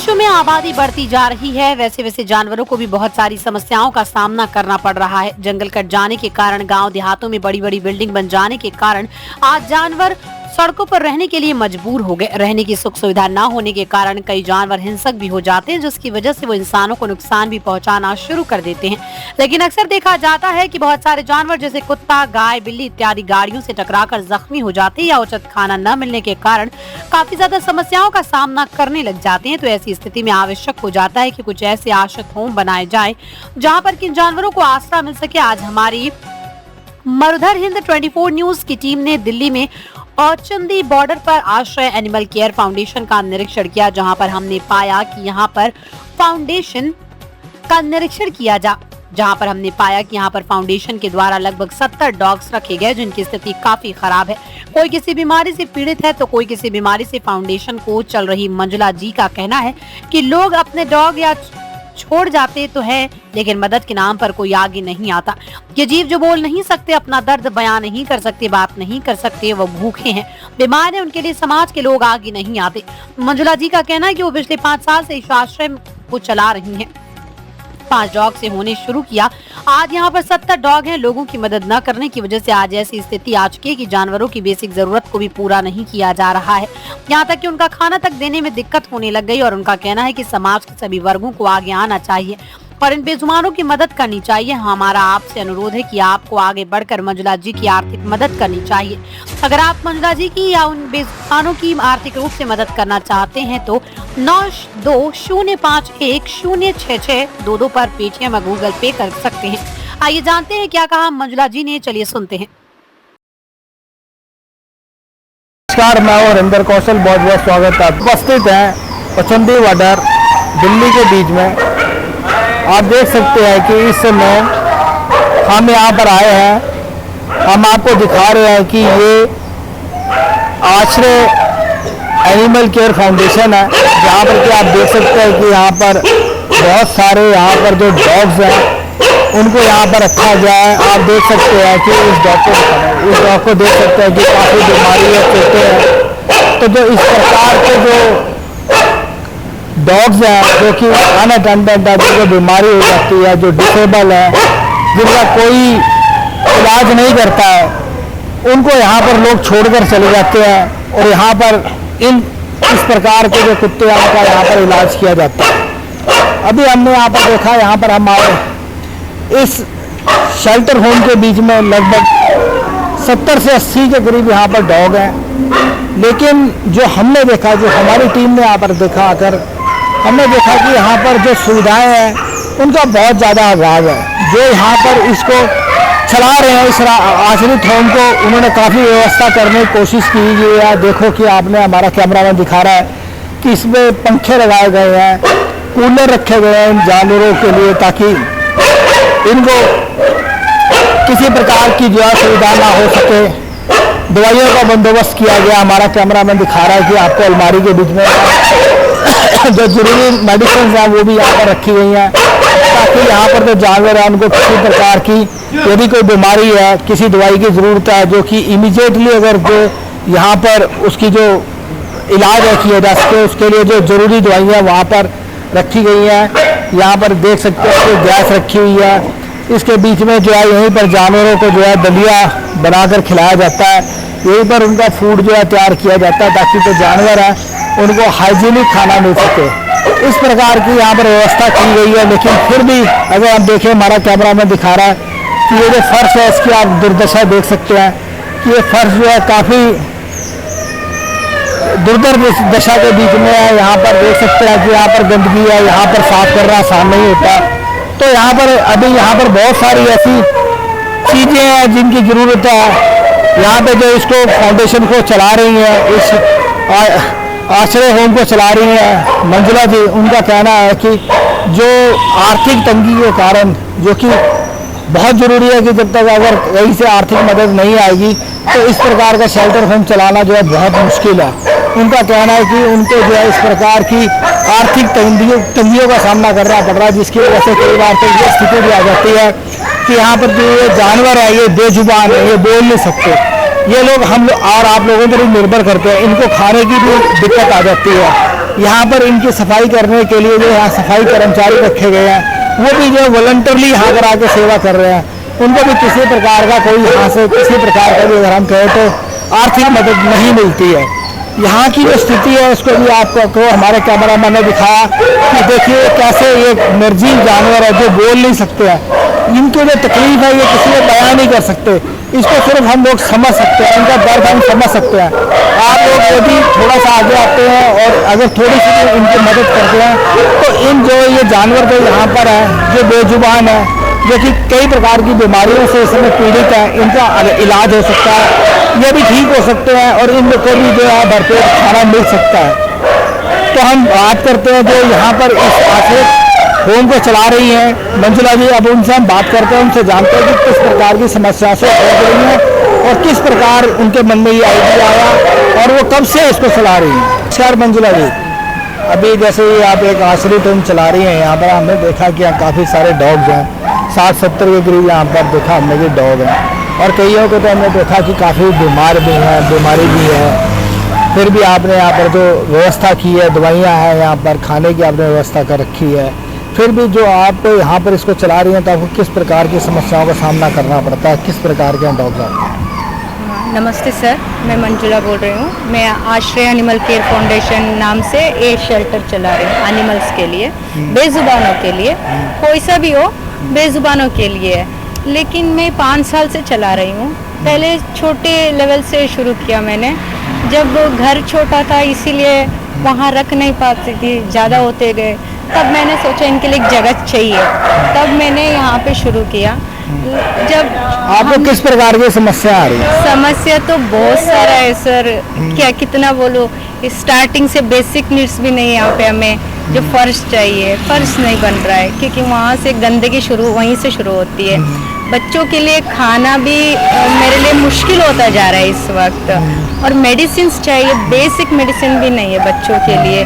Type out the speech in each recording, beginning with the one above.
विश्व में आबादी बढ़ती जा रही है, वैसे वैसे जानवरों को भी बहुत सारी समस्याओं का सामना करना पड़ रहा है। जंगल कट जाने के कारण, गांव देहातों में बड़ी बड़ी बिल्डिंग बन जाने के कारण आज जानवर सड़कों पर रहने के लिए मजबूर हो गए। रहने की सुख सुविधा न होने के कारण कई जानवर हिंसक भी हो जाते हैं, जिसकी वजह से वो इंसानों को नुकसान भी पहुंचाना शुरू कर देते हैं। लेकिन अक्सर देखा जाता है कि बहुत सारे जानवर जैसे कुत्ता, गाय, बिल्ली इत्यादि गाड़ियों से टकराकर जख्मी हो जाते हैं या उचित खाना न मिलने के कारण काफी ज्यादा समस्याओं का सामना करने लग जाते हैं। तो ऐसी स्थिति में आवश्यक हो जाता है कि कुछ ऐसे आश्रित होम बनाए जाए जहाँ पर किन जानवरों को आसरा मिल सके। आज हमारी मरुधर हिंद 24 न्यूज की टीम ने दिल्ली में औचंदी बॉर्डर पर आश्रय एनिमल केयर फाउंडेशन का निरीक्षण किया, जहां पर हमने पाया कि यहां पर फाउंडेशन के द्वारा लगभग 70 डॉग्स रखे गए, जिनकी स्थिति काफी खराब है। कोई किसी बीमारी से पीड़ित है तो कोई किसी बीमारी से। फाउंडेशन को चल रही मंजुला जी का कहना है कि लोग अपने डॉग या छोड़ जाते तो है, लेकिन मदद के नाम पर कोई आगे नहीं आता। ये जीव जो बोल नहीं सकते, अपना दर्द बयां नहीं कर सकते, बात नहीं कर सकते, वो भूखे हैं, बीमार हैं, उनके लिए समाज के लोग आगे नहीं आते। मंजुला जी का कहना है कि वो पिछले 5 साल से इस आश्रय को चला रही हैं। 5 डॉग से होने शुरू किया, आज यहाँ पर 70 डॉग हैं। लोगों की मदद न करने की वजह से आज ऐसी स्थिति आ चुकी है कि जानवरों की बेसिक जरूरत को भी पूरा नहीं किया जा रहा है। यहाँ तक कि उनका खाना तक देने में दिक्कत होने लग गई और उनका कहना है कि समाज के सभी वर्गों को आगे आना चाहिए और इन बेजुबानों की मदद करनी चाहिए। हमारा आपसे अनुरोध है कि आपको आगे बढ़कर मंजुला जी की आर्थिक मदद करनी चाहिए। अगर आप मंजुला जी की या उन बेजुबानों की आर्थिक रूप से मदद करना चाहते हैं तो 9205106622 पर पेटीएम या गूगल पे कर सकते हैं। आइए जानते हैं क्या कहा मंजुला जी ने, चलिए सुनते हैं। नमस्कार, मैं हरिंदर कौशल, बहुत बहुत स्वागत है। उपस्थित हैं औचंदी बॉर्डर दिल्ली के बीच में। आप देख सकते हैं कि इस समय हम यहाँ पर आए हैं। हम आपको दिखा रहे हैं कि ये आश्रय एनिमल केयर फाउंडेशन है, जहाँ पर कि आप देख सकते हैं कि यहाँ पर बहुत सारे यहाँ पर जो डॉग्स हैं उनको यहाँ पर रखा गया है। आप देख सकते हैं कि इस डॉग को देख सकते हैं कि काफ़ी बीमारी है, चोटें हैं। तो जो इस प्रकार के जो डॉग्स हैं जो कि अनअटेंडेड है, जिनको बीमारी हो जाती है, जो डिसेबल है, जिनका कोई इलाज नहीं करता है, उनको यहाँ पर लोग छोड़कर चले जाते हैं और यहाँ पर इस प्रकार के जो कुत्ते हैं उनका यहाँ पर इलाज किया जाता है। अभी हमने यहाँ पर देखा, यहाँ पर हम आए, इस शेल्टर होम के बीच में लगभग 70 से 80 के करीब यहाँ पर डॉग हैं। लेकिन जो हमने देखा, जो हमारी टीम ने यहाँ पर देखा आकर, हमने देखा कि यहाँ पर जो सुविधाएं हैं उनका बहुत ज़्यादा अभाव है। जो यहाँ पर इसको चला रहे हैं, इस आश्रित होम को, उन्होंने काफ़ी व्यवस्था करने की कोशिश की है। देखो कि आपने, हमारा कैमरामैन दिखा रहा है कि इसमें पंखे लगाए गए हैं, कूलर रखे गए हैं इन जानवरों के लिए, ताकि इनको किसी प्रकार की जो सुविधा ना हो सके। दवाइयों का बंदोबस्त किया गया। हमारा कैमरामैन दिखा रहा है कि आपको अलमारी के बीच में जो जरूरी मेडिसिन हैं वो भी यहाँ पर रखी गई हैं, ताकि यहाँ पर जो जानवर है उनको किसी प्रकार की यदि कोई बीमारी है, किसी दवाई की ज़रूरत है, जो कि इमीडिएटली अगर जो यहाँ पर उसकी जो इलाज है किया जा सके, उसके लिए जो ज़रूरी दवाइयाँ वहाँ पर रखी गई हैं। यहाँ पर देख सकते हैं कि गैस रखी हुई है। इसके बीच में जो है यहीं पर जानवरों को जो है दलिया बनाकर खिलाया जाता है। यहीं पर उनका फूड जो है तैयार किया जाता है, ताकि जो जानवर है उनको हाइजीनिक खाना मिल सके। इस प्रकार की यहाँ पर व्यवस्था की गई है। लेकिन फिर भी अगर आप देखें, हमारा कैमरामैन दिखा रहा है कि ये जो फर्श है इसकी आप दुर्दशा देख सकते हैं कि ये फर्श जो है काफ़ी दुर्धर दशा के बीच में है। यहाँ पर देख सकते हैं कि यहाँ पर गंदगी है, यहाँ पर साफ करना आसान नहीं होता। तो यहाँ पर अभी यहाँ पर बहुत सारी ऐसी चीज़ें हैं जिनकी ज़रूरत है। यहाँ पे जो इसको फाउंडेशन को चला रही हैं, इस आश्रय होम को चला रही हैं मंजुला जी, उनका कहना है कि जो आर्थिक तंगी के कारण, जो कि बहुत ज़रूरी है कि जब तक अगर कहीं से आर्थिक मदद नहीं आएगी तो इस प्रकार का शेल्टर होम चलाना जो है बहुत मुश्किल है। उनका कहना है कि उनको जो है इस प्रकार की आर्थिक तंगियों का सामना करना पड़ रहा है, जिसकी वजह से कई बार तो ये स्थिति भी आ जाती है कि यहाँ पर जो ये जानवर है ये बेजुबान है, ये बोल नहीं सकते। ये लोग हम और आप लोगों पर ही निर्भर करते हैं, इनको खाने की भी दिक्कत आ जाती है। यहाँ पर इनकी सफाई करने के लिए जो यहाँ सफाई कर्मचारी रखे गए हैं, वो भी जो वॉलंटरली यहाँ पर आके सेवा कर रहे हैं, उनको भी किसी प्रकार का कोई यहाँ से किसी प्रकार का भी अगर हम कहें तो आर्थिक मदद नहीं मिलती है। यहाँ की जो स्थिति है उसको भी आपको हमारे कैमरामैन ने दिखाया कि देखिए कैसे ये निर्जीव जानवर है जो बोल नहीं सकते हैं, इनकी जो तकलीफ है ये किसी को बयान नहीं कर सकते, इसको सिर्फ हम लोग समझ सकते हैं, इनका दर्द हम समझ सकते हैं। आप लोग यदि थोड़ा सा आगे आते हैं और अगर थोड़ी सी इनकी मदद करते हैं तो इन जो ये जानवर जो यहाँ पर है जो बेजुबान है, जो कि कई प्रकार की बीमारियों से इस समय पीड़ित है, इनका इलाज हो सकता है, ये भी ठीक हो सकते हैं और इन लोग को भी जो है भरपेट खाना मिल सकता है। तो हम बात करते हैं जो यहाँ पर इस आश्रय होम को चला रही हैं मंजुला जी, अब उनसे हम बात करते हैं, उनसे जानते हैं कि किस प्रकार की समस्या से जूझ रही हैं और किस प्रकार उनके मन में ये आइडिया आया और वो कब से इसको चला रही हैं। नमस्कार मंजुला जी, अभी जैसे ही आप एक आश्रय होम चला रही हैं, यहाँ पर हमने देखा कि यहाँ काफ़ी सारे डॉग्स हैं, 60-70 के करीब यहाँ पर देखा हमने कि डॉग हैं और कईयों को तो हमने देखा कि काफ़ी बीमार भी हैं, बीमारी भी है, फिर भी आपने यहाँ पर जो व्यवस्था की है, दवाइयाँ हैं, यहाँ पर खाने की आपने व्यवस्था कर रखी है, फिर भी जो आप यहाँ पर इसको चला रही हैं तो आपको किस प्रकार की समस्याओं का सामना करना पड़ता है, किस प्रकार के डॉग्स आते हैं? नमस्ते सर, मैं मंजुला बोल रही हूँ। मैं आश्रय एनिमल केयर फाउंडेशन नाम से एक शेल्टर चला रही हूँ एनिमल्स के लिए, बेजुबानों के लिए, कोई सा भी हो बेजुबानों के लिए है। लेकिन मैं 5 साल से चला रही हूँ। पहले छोटे लेवल से शुरू किया मैंने, जब घर छोटा था इसीलिए वहाँ रख नहीं पाती थी, ज़्यादा होते गए, तब मैंने सोचा इनके लिए एक जगह चाहिए, तब मैंने यहाँ पे शुरू किया। जब आपको किस प्रकार की समस्या आ रही है? समस्या तो बहुत सारा है सर, क्या कितना बोलो, स्टार्टिंग से बेसिक नीड्स भी नहीं है यहाँ पे हमें, जो फर्श चाहिए फर्श नहीं बन रहा है क्योंकि वहाँ से गंदगी वहीं से शुरू होती है। बच्चों के लिए खाना भी मेरे लिए मुश्किल होता जा रहा है इस वक्त, और मेडिसिन चाहिए, बेसिक मेडिसिन भी नहीं है बच्चों के लिए,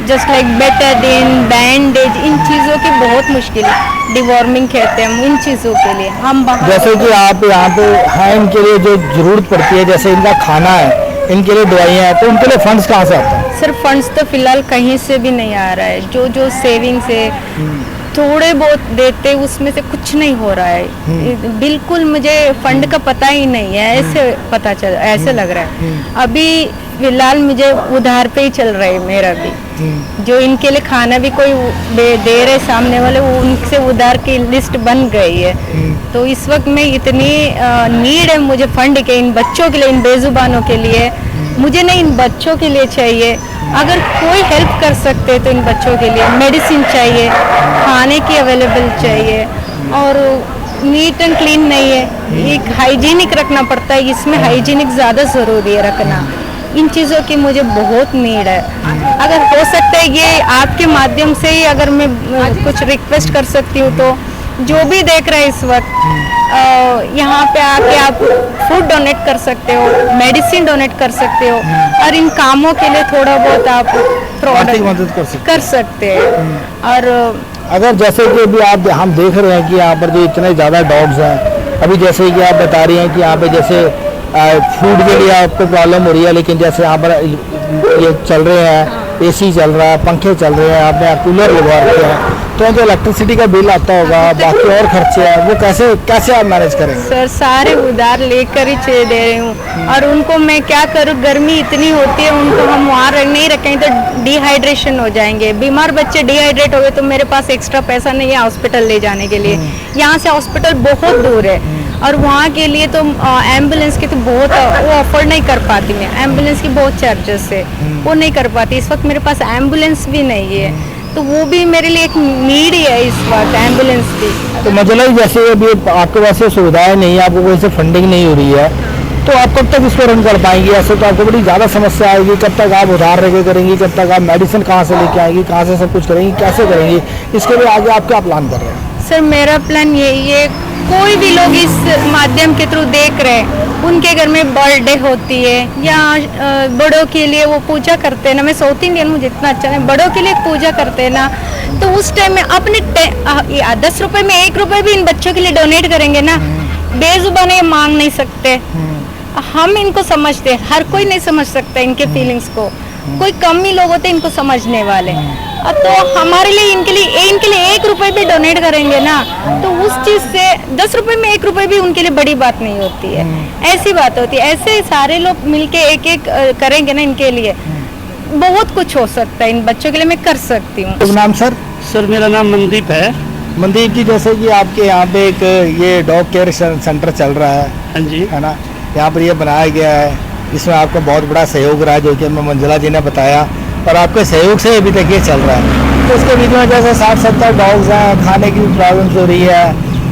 जस्ट लाइक बेटाडीन, बैंडेज, इन चीज़ों की बहुत मुश्किल है। डिवॉर्मिंग कहते हैं हम इन चीज़ों के लिए। हम जैसे कि आप यहाँ पे हैं, इनके लिए जो जरूरत पड़ती है, जैसे इनका खाना है, इनके लिए दवाइयाँ हैं, तो उनके लिए फंड्स कहाँ से आते हैं? सर फंड्स तो फिलहाल कहीं से भी नहीं आ रहा है, जो सेविंग से थोड़े बहुत देते उसमें से कुछ नहीं हो रहा है। बिल्कुल मुझे फंड का पता ही नहीं है, ऐसे लग रहा है। अभी फिलहाल मुझे उधार पे ही चल रहा है मेरा भी, जो इनके लिए खाना भी कोई दे रहे सामने वाले, वो उनसे उधार की लिस्ट बन गई है। तो इस वक्त में इतनी नीड है मुझे फंड के, इन बच्चों के लिए, इन बेजुबानों के लिए, मुझे नहीं इन बच्चों के लिए चाहिए। अगर कोई हेल्प कर सकते तो इन बच्चों के लिए मेडिसिन चाहिए, खाने की अवेलेबल चाहिए, और नीट एंड क्लीन नहीं है, एक हाइजीनिक रखना पड़ता है, इसमें हाइजीनिक ज़्यादा ज़रूरी है रखना। इन चीज़ों की मुझे बहुत नीड है। अगर हो सकता है ये आपके माध्यम से ही अगर मैं कुछ रिक्वेस्ट कर सकती हूँ, तो जो भी देख रहे हैं इस वक्त यहाँ पे आके आप फूड डोनेट कर सकते हो, मेडिसिन डोनेट कर सकते हो, और इन कामों के लिए थोड़ा बहुत आप प्रोडक्ट मदद कर सकते हैं। और अगर जैसे कि अभी आप हम देख रहे हैं कि यहाँ पर जो इतने ज़्यादा डॉग्स हैं, अभी जैसे कि आप बता रही हैं कि यहाँ पे जैसे फूड के लिए आपको प्रॉब्लम हो रही है, लेकिन जैसे यहाँ पर ये चल रहे हैं, एसी चल रहा है, पंखे चल रहे हैं, आपने कूलर लगवा रखे हैं, तो जो इलेक्ट्रिसिटी का बिल आता होगा, बाकी और खर्चे हैं, वो कैसे आप मैनेज करेंगे? सर सारे उधार लेकर ही दे रही हूँ, और उनको मैं क्या करूँ, गर्मी इतनी होती है, उनको हम वहाँ नहीं रखेंगे तो डिहाइड्रेशन हो जाएंगे। बीमार बच्चे डिहाइड्रेट हो गए तो मेरे पास एक्स्ट्रा पैसा नहीं है हॉस्पिटल ले जाने के लिए, यहाँ से हॉस्पिटल बहुत दूर है, और वहाँ के लिए तो एम्बुलेंस की तो बहुत वो अफोर्ड नहीं कर पाती मैं, एम्बुलेंस की बहुत चार्जेस है, वो नहीं कर पाती। इस वक्त मेरे पास एम्बुलेंस भी नहीं है, तो वो भी मेरे लिए एक नीड ही है इस वक्त, एम्बुलेंस भी। तो मतलब जैसे अभी आपके पास ये सुविधाएं नहीं है, आपको कोई से फंडिंग नहीं हो रही है, तो आप कब तक इसको रन कर पाएंगी? ऐसे तो आपको बड़ी ज़्यादा समस्या आएगी। कब तक आप उधार रखे करेंगी, कब तक आप मेडिसिन कहाँ से लेके आएंगी, कहाँ से सब कुछ करेंगी, कैसे करेंगी? इसके लिए आगे आप क्या प्लान कर रहे हैं? सर मेरा प्लान यही है, कोई भी लोग इस माध्यम के थ्रू देख रहे हैं, उनके घर में बर्थडे होती है या बड़ों के लिए वो पूजा करते हैं ना, मैं साउथ इंडियन हूँ जितना अच्छा है, बड़ों के लिए पूजा करते हैं ना, तो उस टाइम में अपने 10 रुपए में 1 रुपए भी इन बच्चों के लिए डोनेट करेंगे ना, बेजुबान ये मांग नहीं सकते, हम इनको समझते हैं, हर कोई नहीं समझ सकता इनके फीलिंग्स को, कोई कम ही लोग होते हैं इनको समझने वाले। अब तो हमारे लिए इनके लिए 1 रुपए भी डोनेट करेंगे ना, तो उस चीज से 10 रुपए में 1 रुपए भी उनके लिए बड़ी बात नहीं होती है। ऐसी बात होती है। ऐसे सारे लोग मिलके एक करेंगे ना, इनके लिए बहुत कुछ हो सकता है। इन बच्चों के लिए मैं कर सकती हूँ। शुभ नाम सर? सर मेरा नाम मनदीप है। मनदीप जी, जैसे कि आपके यहाँ पे एक ये डॉग केयर सेंटर चल रहा है, हाँ जी, है ना, यहाँ पर ये बनाया गया है, इसमें आपका बहुत बड़ा सहयोग रहा है, जो कि हमें मंजुला जी ने बताया, और आपके सहयोग से अभी तक ये चल रहा है। तो इसके बीच में जैसे 60-70 डॉग्स हैं, खाने की भी प्रॉब्लम्स हो रही है,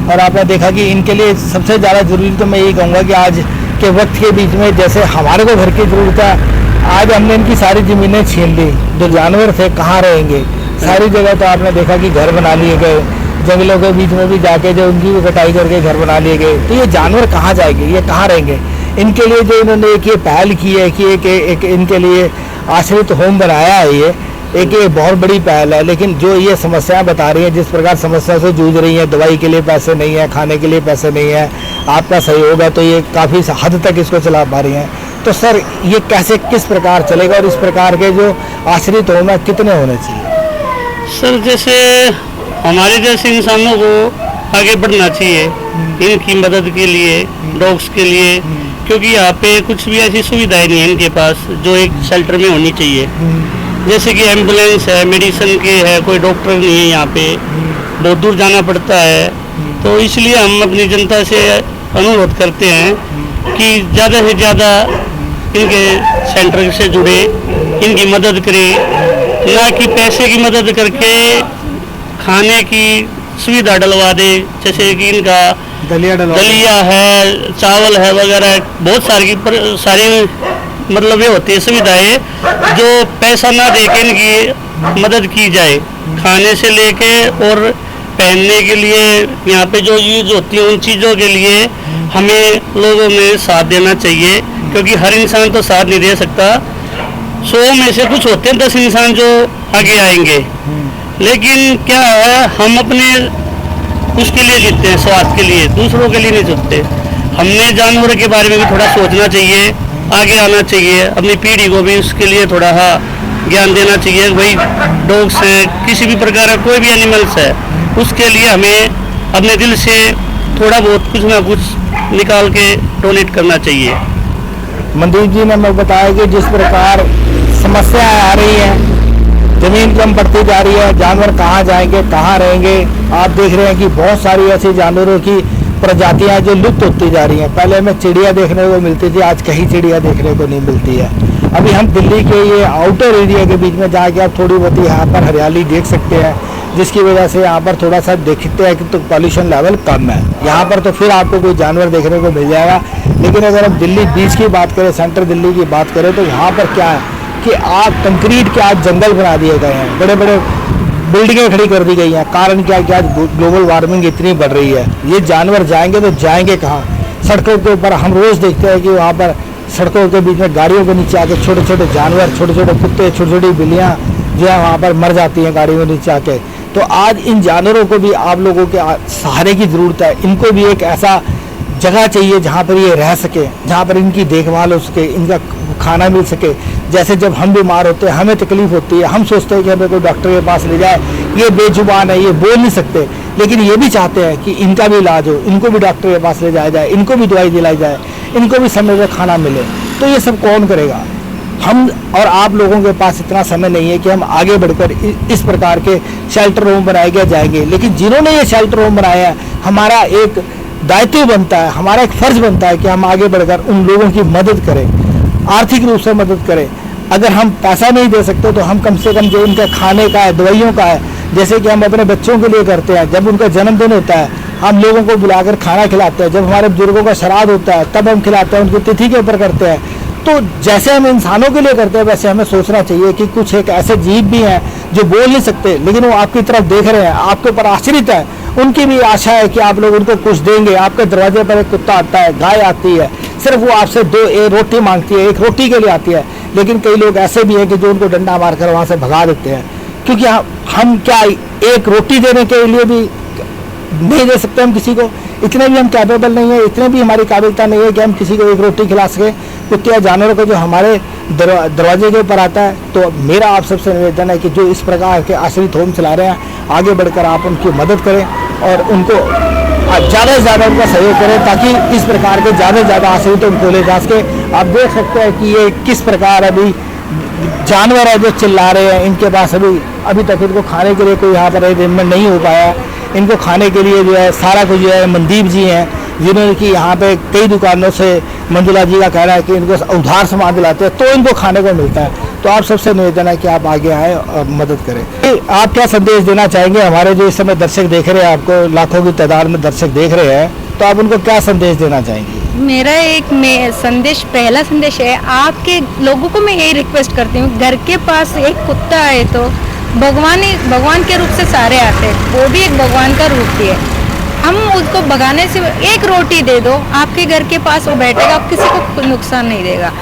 और आपने देखा कि इनके लिए सबसे ज़्यादा ज़रूरी तो मैं यही कहूँगा कि आज के वक्त के बीच में जैसे हमारे को घर की ज़रूरत है, आज हमने इनकी सारी ज़मीनें छीन ली। जो जानवर थे कहाँ रहेंगे? सारी जगह तो आपने देखा कि घर बना लिए गए, जंगलों के बीच में भी जाके जो उनकी भी कटाई करके घर बना लिए गए। तो ये जानवर कहाँ जाएंगे, ये कहाँ रहेंगे? इनके लिए जो इन्होंने एक ये पहल की है कि एक इनके लिए आश्रित होम बनाया है, ये बहुत बड़ी पहल है। लेकिन जो ये समस्याएं बता रही हैं, जिस प्रकार समस्या से जूझ रही हैं, दवाई के लिए पैसे नहीं है, खाने के लिए पैसे नहीं है, आपका सहयोग है तो ये काफ़ी हद तक इसको चला पा रही हैं। तो सर ये कैसे, किस प्रकार चलेगा, और इस प्रकार के जो आश्रित होम है कितने होने चाहिए? सर जैसे हमारे जैसे इंसानों को आगे बढ़ना चाहिए इनकी मदद के लिए, डॉग्स के लिए, क्योंकि यहाँ पे कुछ भी ऐसी सुविधाएं नहीं है इनके पास जो एक शेल्टर में होनी चाहिए। जैसे कि एम्बुलेंस है, मेडिसिन के है, कोई डॉक्टर नहीं है यहाँ पे, बहुत दूर जाना पड़ता है। तो इसलिए हम अपनी जनता से अनुरोध करते हैं कि ज़्यादा से ज़्यादा इनके सेंटर से जुड़े, इनकी मदद करें, ना कि पैसे की मदद करके खाने की सुविधा डलवा दे। जैसे कि इनका दलिया है, चावल है वगैरह, बहुत सारी मतलब ये होती है सुविधाएं जो पैसा ना दे के इनकी मदद की जाए, खाने से लेके और पहनने के लिए यहाँ पे जो यूज होती है उन चीज़ों के लिए हमें लोगों में साथ देना चाहिए, क्योंकि हर इंसान तो साथ नहीं दे सकता। 100 में से कुछ होते हैं 10 इंसान जो आगे आएंगे, लेकिन क्या है, हम अपने उसके लिए जीतते हैं, स्वास्थ्य के लिए, दूसरों के लिए नहीं जीतते। हमने जानवरों के बारे में भी थोड़ा सोचना चाहिए, आगे आना चाहिए, अपनी पीढ़ी को भी उसके लिए थोड़ा ज्ञान देना चाहिए। भाई डॉग्स हैं, किसी भी प्रकार का कोई भी एनिमल्स है, उसके लिए हमें अपने दिल से थोड़ा बहुत कुछ ना कुछ निकाल के डोनेट करना चाहिए। मनदीप जी ने हमें बताया कि जिस प्रकार समस्याएं आ रही हैं, जमीन कम पड़ती जा रही है, जानवर कहाँ जाएंगे, कहाँ रहेंगे। आप देख रहे हैं कि बहुत सारी ऐसी जानवरों की प्रजातियां जो लुप्त होती जा रही हैं। पहले हमें चिड़िया देखने को मिलती थी, आज कहीं चिड़िया देखने को नहीं मिलती है। अभी हम दिल्ली के ये आउटर एरिया के बीच में जाके आप थोड़ी बहुत यहाँ पर हरियाली देख सकते हैं, जिसकी वजह से यहाँ पर थोड़ा सा देखते हैं कि तो पॉल्यूशन लेवल कम है। यहाँ पर तो फिर आपको कोई जानवर देखने को मिल जाएगा। लेकिन अगर हम दिल्ली बीच की बात करें, सेंट्रल दिल्ली की बात करें, तो यहाँ पर क्या है कि आज कंक्रीट के आज जंगल बना दिए गए हैं, बड़े बड़े बिल्डिंगें खड़ी कर दी गई हैं। कारण क्या कि आज ग्लोबल वार्मिंग इतनी बढ़ रही है। ये जानवर जाएंगे तो जाएंगे कहाँ? सड़कों के ऊपर हम रोज़ देखते हैं कि वहाँ पर सड़कों के बीच में गाड़ियों के नीचे आके छोटे छोटे जानवर, छोटे छोटे कुत्ते, छोटी छोटी बिल्लियाँ जो है वहाँ पर मर जाती हैं गाड़ियों के नीचे आके। तो आज इन जानवरों को भी आप लोगों के सहारे की ज़रूरत है। इनको भी एक ऐसा जगह चाहिए जहाँ पर ये रह सके, जहाँ पर इनकी देखभाल हो सके, इनका खाना मिल सके। जैसे जब हम बीमार होते हैं, हमें तकलीफ होती है, हम सोचते हैं कि हमें कोई डॉक्टर के पास ले जाए, ये बेजुबान है, ये बोल नहीं सकते, लेकिन ये भी चाहते हैं कि इनका भी इलाज हो, इनको भी डॉक्टर के पास ले जाया जाए, इनको भी दवाई दिलाई जाए, इनको भी समय पर खाना मिले। तो ये सब कौन करेगा? हम और आप लोगों के पास इतना समय नहीं है कि हम आगे बढ़कर इस प्रकार के शेल्टर होम बनाए गए जाएंगे। लेकिन जिन्होंने ये शेल्टर होम बनाया है, हमारा एक दायित्व बनता है, हमारा एक फर्ज बनता है कि हम आगे बढ़कर उन लोगों की मदद करें, आर्थिक रूप से मदद करें। अगर हम पैसा नहीं दे सकते तो हम कम से कम जो उनका खाने का है, दवाइयों का है, जैसे कि हम अपने बच्चों के लिए करते हैं। जब उनका जन्मदिन होता है, हम लोगों को बुलाकर खाना खिलाते हैं। जब हमारे बुजुर्गों का श्राद्ध होता है, तब हम खिलाते हैं, उनकी तिथि के ऊपर करते हैं। तो जैसे हम इंसानों के लिए करते हैं, वैसे हमें सोचना चाहिए कि कुछ एक ऐसे जीव भी हैं जो बोल नहीं सकते, लेकिन वो आपकी तरफ देख रहे हैं, आपके ऊपर आश्रित है। उनकी भी आशा है कि आप लोग उनको कुछ देंगे। आपके दरवाजे पर एक कुत्ता आता है, गाय आती है, सिर्फ वो आपसे एक रोटी मांगती है, एक रोटी के लिए आती है। लेकिन कई लोग ऐसे भी हैं कि जो उनको डंडा मारकर वहाँ से भगा देते हैं, क्योंकि हम क्या एक रोटी देने के लिए भी नहीं दे सकते हम किसी को, इतने भी हम कैपेबल नहीं है, इतने भी हमारी काबिलियत नहीं है कि हम किसी को एक रोटी खिला सकें कुत्ते या जानवरों को जो हमारे दरवाजे के ऊपर आता है। तो मेरा आप सबसे निवेदन है कि जो इस प्रकार के आश्रित होम चला रहे हैं, आगे बढ़कर आप उनकी मदद करें और उनको ज़्यादा से ज़्यादा उनका सहयोग करें ताकि इस प्रकार के ज़्यादा से ज़्यादा आश्रित उनको ले जा सके। आप देख सकते हैं कि ये किस प्रकार अभी जानवर है जो चिल्ला रहे हैं, इनके पास अभी तक इनको खाने के लिए कोई यहाँ पर अरेंजमेंट नहीं हो पाया। इनको खाने के लिए जो है सारा कुछ जो है मनदीप जी हैं, जिन्होंने कि यहाँ पे कई दुकानों से मंजुला जी का कहना है कि इनको उधार सामान दिलाते हैं तो इनको खाने को मिलता है। तो आप सबसे निवेदन है कि आप आगे आएँ और मदद करें। आप क्या संदेश देना चाहेंगे हमारे जो इस समय दर्शक देख रहे हैं, आपको लाखों की तादाद में दर्शक देख रहे हैं, तो आप उनको क्या संदेश देना चाहेंगे? मेरा पहला संदेश है, आपके लोगों को मैं यही रिक्वेस्ट करती हूँ, घर के पास एक कुत्ता है तो भगवान के रूप से सारे आते हैं, वो भी एक भगवान का रूप ही है। हम उसको भगाने से एक रोटी दे दो, आपके घर के पास वो बैठेगा, आप किसी को नुकसान नहीं देगा।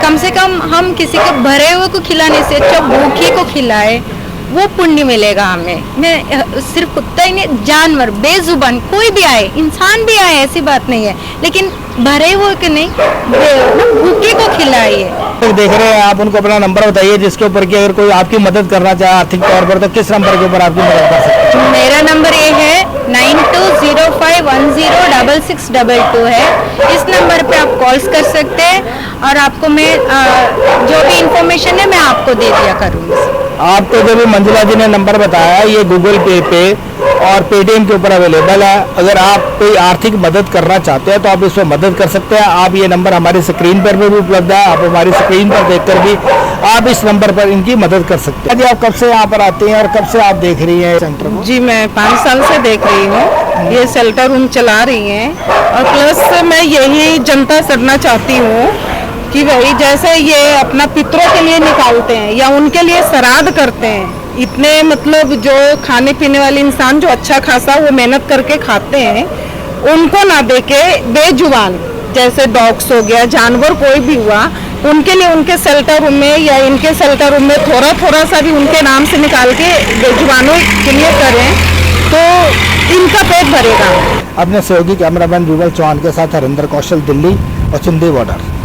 कम से कम हम किसी को भरे हुए को खिलाने से अच्छा भूखे को खिलाए, वो पुण्य मिलेगा हमें। मैं सिर्फ कुत्ता ही नहीं, जानवर बेजुबान कोई भी आए, इंसान भी आए, ऐसी बात नहीं है, लेकिन भरे हुए के नहीं, भूखे को खिलाइए। तो देख रहे हैं आप, उनको अपना नंबर बताइए जिसके ऊपर कि अगर कोई आपकी मदद करना चाहे आर्थिक तौर पर तो किस नंबर के ऊपर आपकी मदद कर सकते हैं? मेरा नंबर ये है 9205106622 है। इस नंबर पे आप कॉल्स कर सकते हैं और आपको मैं जो भी इंफॉर्मेशन है मैं आपको दे दिया करूँगी। आपको जो भी मंजुला जी ने नंबर बताया ये गूगल पे और पेटीएम के ऊपर अवेलेबल है। अगर आप कोई आर्थिक मदद करना चाहते हैं तो आप इसमें मदद कर सकते हैं। आप ये नंबर हमारी स्क्रीन पर भी उपलब्ध है, आप हमारी स्क्रीन पर देखकर भी आप इस नंबर पर इनकी मदद कर सकते हैं। जी, आप कब से यहाँ पर आते हैं और कब से आप देख रही हैं सेंटर को? जी, मैं 5 साल से देख रही हूँ, ये शेल्टर रूम चला रही हैं और प्लस मैं यही जनता करना चाहती हूँ कि भाई जैसे ये अपना पितरों के लिए निकालते हैं या उनके लिए श्राद्ध करते हैं, इतने मतलब जो खाने पीने वाले इंसान जो अच्छा खासा वो मेहनत करके खाते हैं, उनको ना देके बेजुबान जैसे डॉग्स हो गया, जानवर कोई भी हुआ, उनके लिए उनके शेल्टर रूम में या इनके शेल्टर रूम में थोड़ा थोड़ा सा भी उनके नाम से निकाल के बेजुबानों के लिए करें तो इनका पेट भरेगा। अपने सहयोगी कैमरामैन रूबल चौहान के साथ हरिंदर कौशल, दिल्ली और चुंदी बॉर्डर।